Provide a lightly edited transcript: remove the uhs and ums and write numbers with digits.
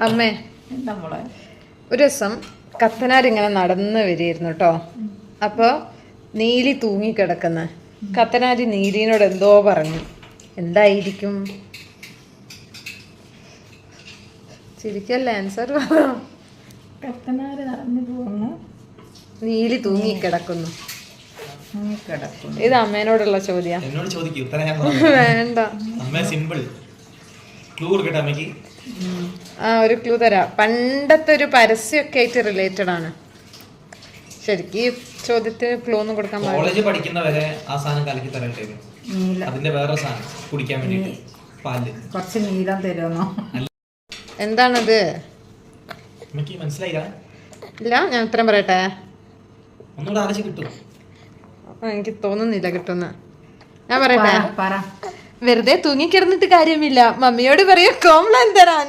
അമ്മേ ഒരു ദിവസം കത്തനാരിങ്ങനെ നടന്ന് വരികയായിരുന്നു കേട്ടോ. അപ്പൊ നീലി തൂങ്ങിക്കിടക്കുന്ന കത്തനാരി നീലിനോട് എന്തോ പറഞ്ഞു. എന്തായിരിക്കും? ചിരിക്കല്ലേ, ആൻസർ കത്തനാര് നടന്നു പോകുന്നു, നീലി തൂങ്ങിക്കിടക്കുന്നു. ഇത് അമ്മേനോടുള്ള ചോദ്യം. എന്നോട് ചോദിക്കൂ, ഉത്തരം ഞാൻ വേണ്ട. അമ്മ സിമ്പിൾ ക്ലൂ കൊടുക്കട്ടെ അമ്മയ്ക്ക്? ആ, ഒരു ക്ലൂ തരാം. പണ്ടത്തെ ഒരു പരസ്യമൊക്കെ ആയിട്ട് റിലേറ്റഡ് ആണ്. ശരിക്കും ഈ ചോദ്യത്തിന് ക്ലൂ ഒന്നും കൊടുക്കാൻ പാടില്ല. കോളേജ് പഠിക്കുന്നവരെ ആ സാധനം കലക്കി തരണ്ടേ? അതിന്റെ വേറെ സാധനം കുടിക്കാൻ വേണ്ടി പാല്. കുറച്ച് നീളം തരുമോ? എന്താണത്? അമ്മയ്ക്ക് മനസ്സിലായില്ല? ഇല്ല, ഞാൻ ഉത്തരം പറയട്ടെ. ഒന്നുകൂടെ ആലോചിച്ച് കിട്ടും. എനിക്ക് തോന്നുന്നില്ല കിട്ടുന്ന. ഞാൻ പറയട്ടെ. പറ. വെറുതെ തൂങ്ങിക്കിടന്നിട്ട് കാര്യമില്ല, മമ്മിയോട് പറയൂ കോംപ്ലാൻ തരാൻ.